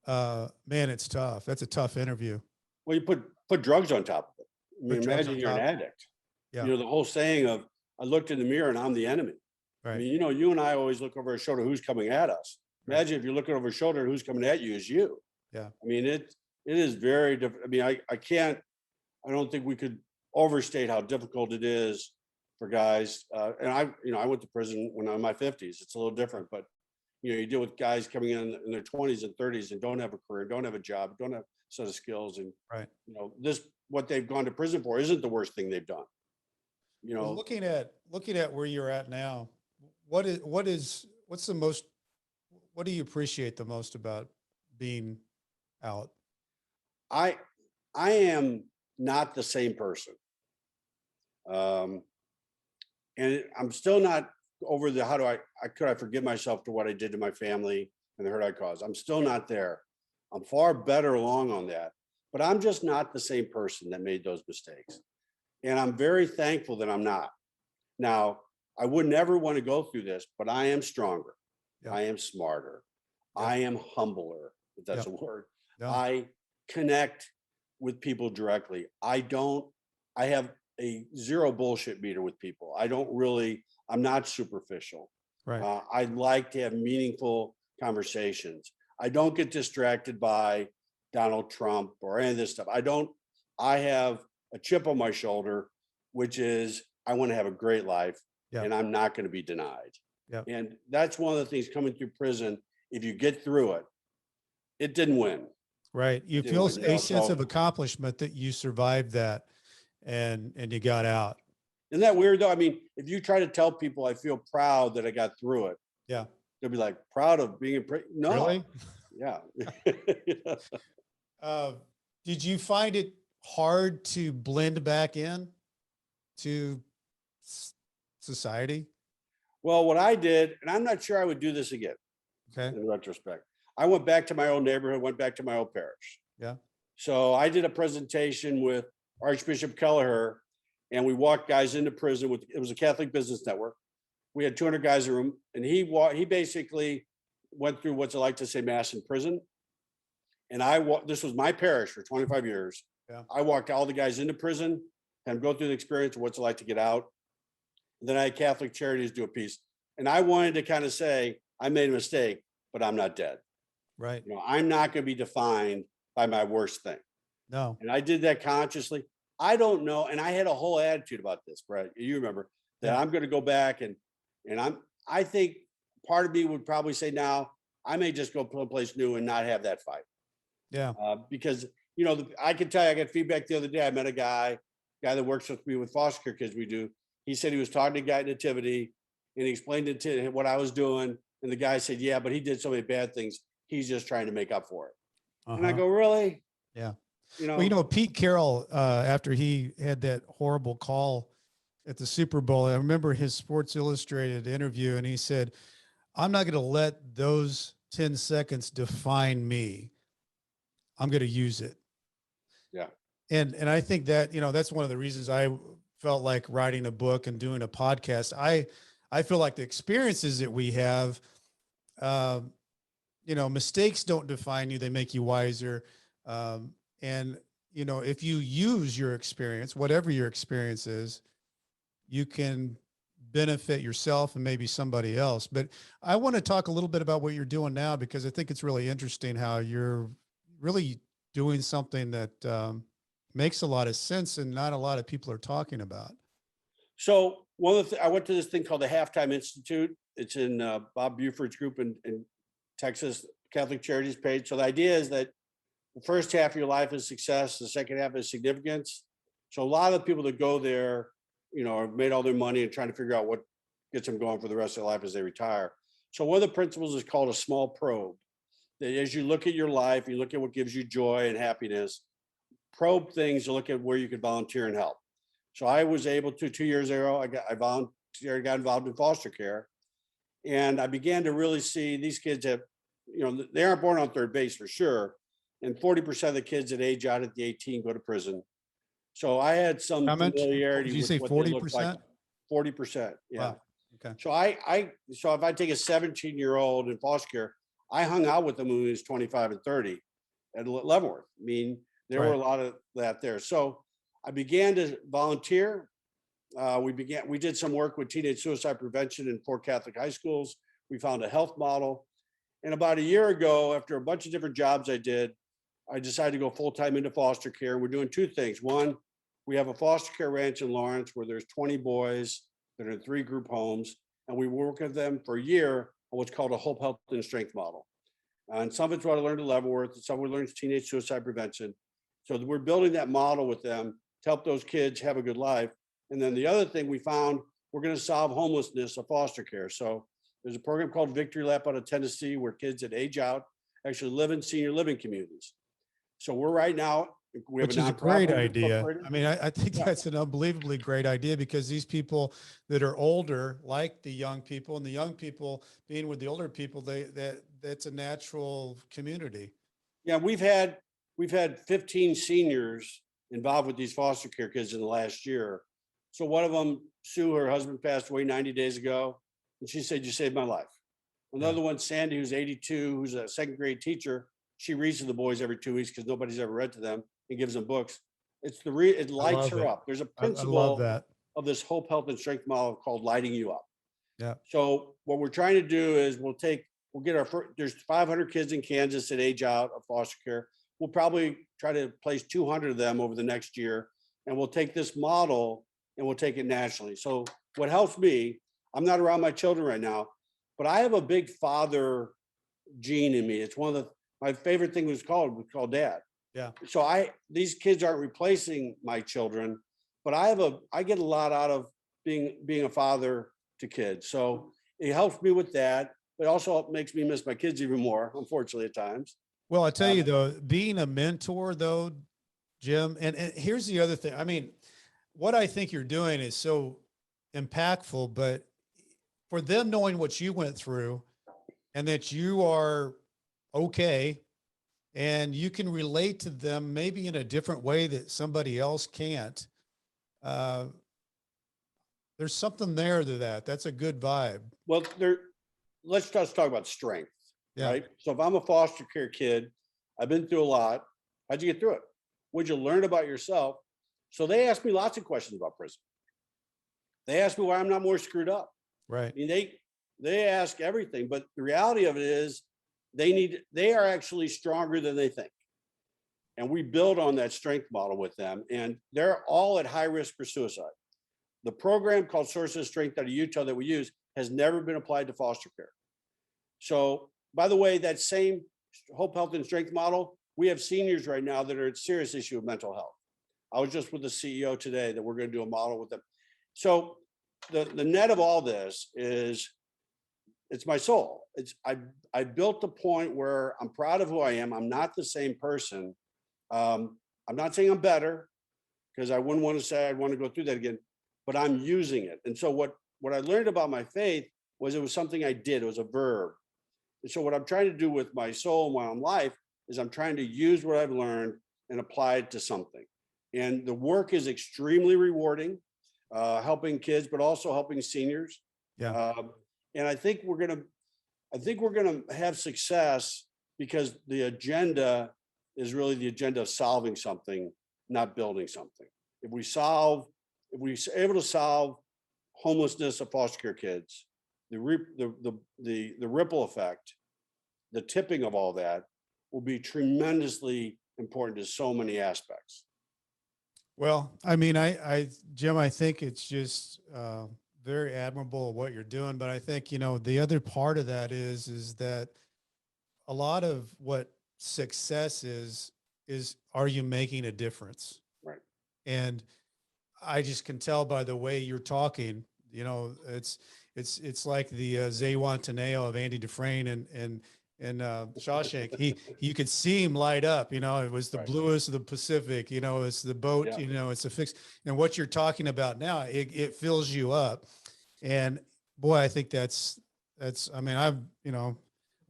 Man, it's tough. That's a tough interview. Well, you put drugs on top of it. I mean, Put drugs imagine on you're an top. addict. Yeah. You know, the whole saying of, I looked in the mirror and I'm the enemy. I Right. mean, you know, you and I always look over our shoulder, who's coming at us. Imagine if you're looking over your shoulder, who's coming at you is you. Yeah. I mean, it is very different. I mean, I don't think we could overstate how difficult it is for guys. And I went to prison when I'm in my 50s. It's a little different, but you know, you deal with guys coming in their 20s and 30s and don't have a career, don't have a job, don't have a set of skills. And, Right. you know, what they've gone to prison for isn't the worst thing they've done. You know, Well, looking at where you're at now, what's the most, what do you appreciate the most about being out? I am not the same person. And I'm still not over the, could I forgive myself for what I did to my family and the hurt I caused? I'm still not there. I'm far better along on that, but I'm just not the same person that made those mistakes. And I'm very thankful that I'm not. Now, I would never want to go through this, but I am stronger. Yeah. I am smarter. Yeah. I am humbler, if that's Yeah. a word. Yeah. I connect with people directly. I have a zero bullshit meter with people. I'm not superficial. Right. I like to have meaningful conversations. I don't get distracted by Donald Trump or any of this stuff. I have a chip on my shoulder, which is I want to have a great life. Yeah. And I'm not going to be denied. Yeah. And that's one of the things coming through prison. If you get through it, it didn't win. Right. You feel a sense of accomplishment that you survived that and you got out. Isn't that weird though? I mean, if you try to tell people I feel proud that I got through it, Yeah. they'll be like, proud of being no. Really? Yeah. Did you find it hard to blend back in to society? Well, what I did, and I'm not sure I would do this again. Okay. In retrospect, I went back to my old neighborhood, went back to my old parish. Yeah. So I did a presentation with Archbishop Kelleher, and we walked guys into prison it was a Catholic business network. We had 200 guys in a room, and he basically went through what's it like to say mass in prison. And this was my parish for 25 years. Yeah. I walked all the guys into prison and go through the experience of what's it like to get out. And then I had Catholic Charities do a piece. And I wanted to kind of say, I made a mistake, but I'm not dead. Right. You know, I'm not going to be defined by my worst thing. No. And I did that consciously. I don't know. And I had a whole attitude about this, Brett. You remember that. Yeah. I'm going to go back and I think part of me would probably say now I may just go someplace new and not have that fight. Yeah. Because, you know, I can tell you, I got feedback the other day. I met a guy that works with me with foster care kids we do. He said he was talking to a guy at Nativity and he explained it to him what I was doing. And the guy said, yeah, but he did so many bad things. He's just trying to make up for it. And I go, really? Yeah. You know, Pete Carroll, after he had that horrible call at the Super Bowl, I remember his Sports Illustrated interview, and he said, I'm not going to let those 10 seconds define me. I'm going to use it. Yeah. And I think that, you know, that's one of the reasons I felt like writing a book and doing a podcast. I feel like the experiences that we have, um, mistakes don't define you. They make you wiser. And, if you use your experience, whatever your experience is, you can benefit yourself and maybe somebody else. But I want to talk a little bit about what you're doing now, because I think it's really interesting how you're really doing something that makes a lot of sense and not a lot of people are talking about. So one of the I went to this thing called the Halftime Institute. It's in Bob Buford's group in Texas, Catholic Charities page. So the idea is that the first half of your life is success, the second half is significance. So a lot of the people that go there, have made all their money and trying to figure out what gets them going for the rest of their life as they retire. So one of the principles is called a small probe. That as you look at your life, you look at what gives you joy and happiness, probe things to look at where you could volunteer and help. So I was able to 2 years ago, I volunteered, got involved in foster care. And I began to really see these kids have, they aren't born on third base for sure. And 40% of the kids that age out at the 18 go to prison. So I had some How much? Did familiarity you with say what they look like. 40%? 40%. Yeah. Wow. Okay. So if I take a 17-year-old in foster care, I hung out with them when he was 25 and 30 at Leavenworth. I mean, there were a lot of that there. So I began to volunteer. We did some work with teenage suicide prevention in 4 Catholic high schools. We found a health model. And about a year ago, after a bunch of different jobs I did, I decided to go full-time into foster care. We're doing 2 things. One, we have a foster care ranch in Lawrence where there's 20 boys that are in 3 group homes, and we work with them for a year on what's called a hope, health, and strength model. And some of it's what I learned at Leavenworth, and some we learned teenage suicide prevention. So we're building that model with them to help those kids have a good life. And then the other thing we found, we're going to solve homelessness of foster care. So there's a program called Victory Lap out of Tennessee where kids that age out actually live in senior living communities. So we're right now, Which is a great idea. I mean, I think that's an unbelievably great idea, because these people that are older, like the young people, and the young people being with the older people, that's a natural community. Yeah, we've had 15 seniors involved with these foster care kids in the last year. So one of them, Sue, her husband passed away 90 days ago, and she said, "You saved my life." Another one, Sandy, who's 82, who's a 2nd grade teacher. She reads to the boys every 2 weeks because nobody's ever read to them, and gives them books. It lights her up. There's a principle of this hope, health, and strength model called lighting you up. Yeah. So what we're trying to do is we'll get our first, there's 500 kids in Kansas that age out of foster care. We'll probably try to place 200 of them over the next year, and we'll take this model and we'll take it nationally. So what helps me, I'm not around my children right now, but I have a big father gene in me. It's one of my favorite thing was called dad. Yeah. So these kids aren't replacing my children, but I get a lot out of being a father to kids. So it helps me with that. It also makes me miss my kids even more, unfortunately, at times. Well, I tell you though, being a mentor though, Jim, and here's the other thing. I mean, what I think you're doing is so impactful, but for them knowing what you went through and that you are okay and you can relate to them maybe in a different way that somebody else can't. There's something there to that. That's a good vibe. Well, let's just talk about strength, Yeah. right? So if I'm a foster care kid, I've been through a lot. How'd you get through it? What'd you learn about yourself? So they ask me lots of questions about prison. They ask me why I'm not more screwed up. Right. I mean, they ask everything, but the reality of it is they are actually stronger than they think. And we build on that strength model with them, and they're all at high risk for suicide. The program called Sources of Strength out of Utah that we use has never been applied to foster care. So, by the way, that same hope, health, and strength model, we have seniors right now that are at serious issue of mental health. I was just with the CEO today that we're going to do a model with them. So the net of all this is it's my soul. I built the point where I'm proud of who I am. I'm not the same person. I'm not saying I'm better, because I wouldn't want to say I'd want to go through that again, but I'm using it. And so what I learned about my faith was it was something I did. It was a verb. And so what I'm trying to do with my soul and my own life is I'm trying to use what I've learned and apply it to something. And the work is extremely rewarding, helping kids, but also helping seniors. Yeah. And I think we're gonna have success because the agenda is really the agenda of solving something, not building something. If we're able to solve homelessness of foster care kids, the ripple effect, the tipping of all that will be tremendously important to so many aspects. Well, I mean, Jim, I think it's just very admirable what you're doing, but I think, the other part of that is that a lot of what success is are you making a difference? Right. And I just can tell by the way you're talking, it's like the Zawantaneo of Andy Dufresne and Shawshank. You could see him light up. It was the Right. bluest of the Pacific. It's the boat. Yeah. It's a fix. And what you're talking about now, it fills you up. And boy, I think that's. I mean, I'm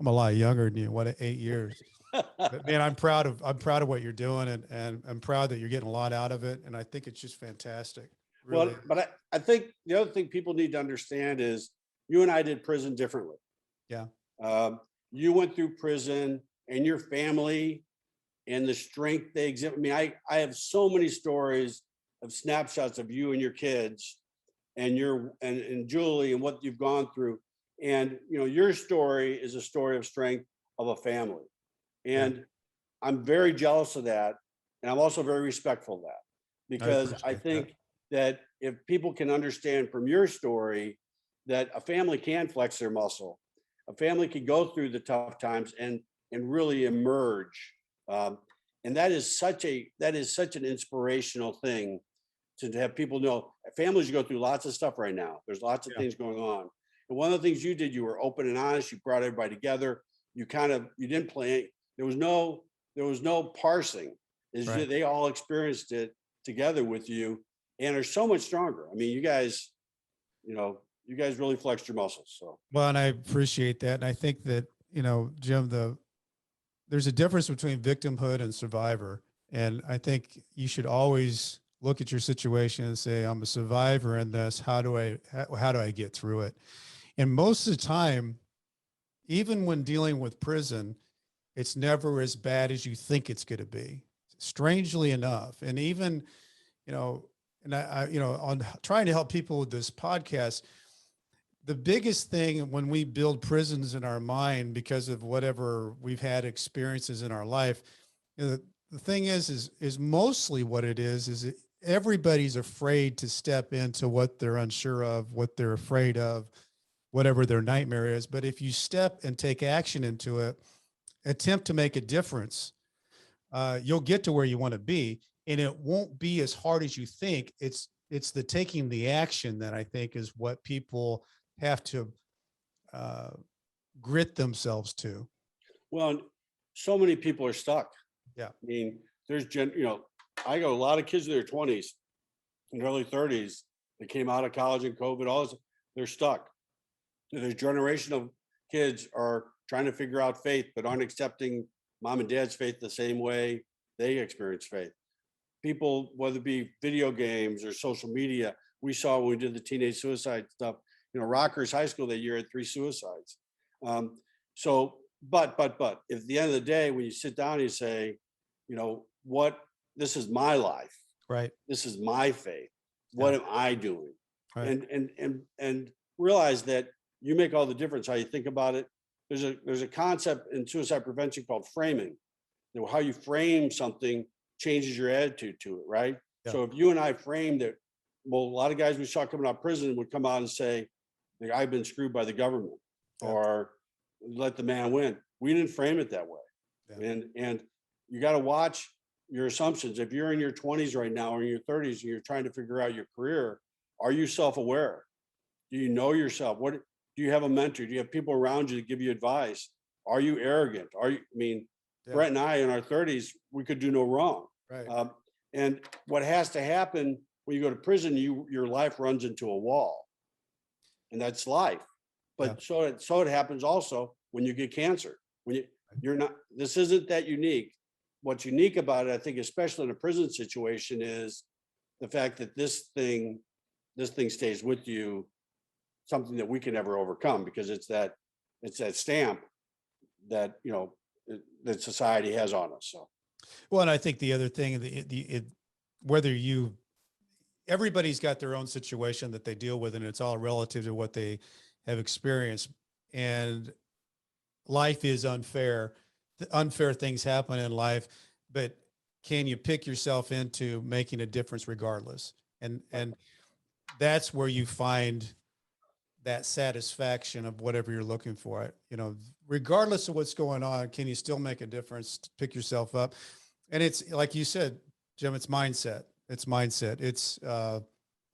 a lot younger than you. What, 8 years? But man, I'm proud of what you're doing, and I'm proud that you're getting a lot out of it. And I think it's just fantastic. Really. Well, but I think the other thing people need to understand is you and I did prison differently. Yeah. You went through prison and your family and the strength they exhibit. I mean, I have so many stories of snapshots of you and your kids and and Julie and what you've gone through. And your story is a story of strength of a family. And I'm very jealous of that. And I'm also very respectful of that, because I think that if people can understand from your story that a family can flex their muscle, a family can go through the tough times and really emerge. And that is such an inspirational thing to have people know. Families go through lots of stuff right now. There's lots of things going on. And one of the things you did, you were open and honest. You brought everybody together. You didn't play. There was no parsing. Right. They all experienced it together with you and are so much stronger. I mean, you guys really flexed your muscles. So Well, and I appreciate that. And I think that, Jim, there's a difference between victimhood and survivor. And I think you should always look at your situation and say, I'm a survivor in this. How do I get through it? And most of the time, even when dealing with prison, it's never as bad as you think it's going to be, strangely enough. And even, and on trying to help people with this podcast, the biggest thing when we build prisons in our mind because of whatever we've had experiences in our life, the thing is mostly what it is everybody's afraid to step into what they're unsure of, what they're afraid of, whatever their nightmare is. But if you step and take action into it, attempt to make a difference, you'll get to where you want to be, and it won't be as hard as you think. It's the taking the action that I think is what people have to grit themselves to. Well, so many people are stuck. Yeah. I mean, I got a lot of kids in their 20s and early 30s that came out of college and COVID, all this, they're stuck. There's a generation of kids are trying to figure out faith, but aren't accepting mom and dad's faith the same way they experience faith. People, whether it be video games or social media, we saw when we did the teenage suicide stuff, Rockhurst High School that year had 3 suicides. So, but if at the end of the day, when you sit down and you say, this is my life, right? This is my faith. What am I doing? Right. And realize that you make all the difference how you think about it. There's a concept in suicide prevention called framing. How you frame something changes your attitude to it, right? Yeah. So if you and I framed it, well, a lot of guys we saw coming out of prison would come out and say, I've been screwed by the government, or let the man win. We didn't frame it that way. Yeah. And you got to watch your assumptions. If you're in your 20s right now or in your 30s and you're trying to figure out your career, are you self-aware? Do you know yourself? Do you have a mentor? Do you have people around you to give you advice? Are you arrogant? Brett and I in our 30s, we could do no wrong. Right. And what has to happen when you go to prison, your life runs into a wall, and that's life. But so it happens also when you get cancer. When you're not, this isn't that unique. What's unique about it, I think, especially in a prison situation, is the fact that this thing stays with you something that we can never overcome, because it's that stamp that, that society has on us. So, Well, and I think the other thing, whether everybody's got their own situation that they deal with, and it's all relative to what they have experienced. And life is unfair. Unfair things happen in life, but can you pick yourself into making a difference regardless? And that's where you find that satisfaction of whatever you're looking for. Regardless of what's going on, can you still make a difference? Pick yourself up. And it's like you said, Jim, it's mindset. It's mindset. It's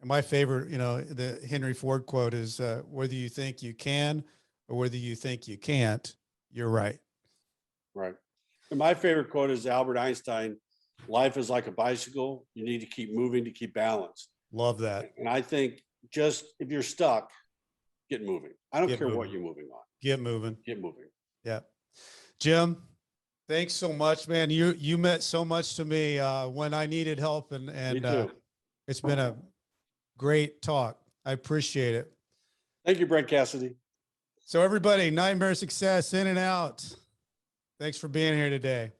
my favorite, the Henry Ford quote is whether you think you can or whether you think you can't, you're right. Right. And my favorite quote is Albert Einstein: life is like a bicycle. You need to keep moving to keep balance. Love that. And I think just if you're stuck, get moving. I don't care moving. what you're moving on. Get moving. Get moving. Yeah. Jim, thanks so much, man. You meant so much to me when I needed help, and it's been a great talk. I appreciate it. Thank you, Brent Cassidy. So everybody, Nightmare Success, in and out. Thanks for being here today.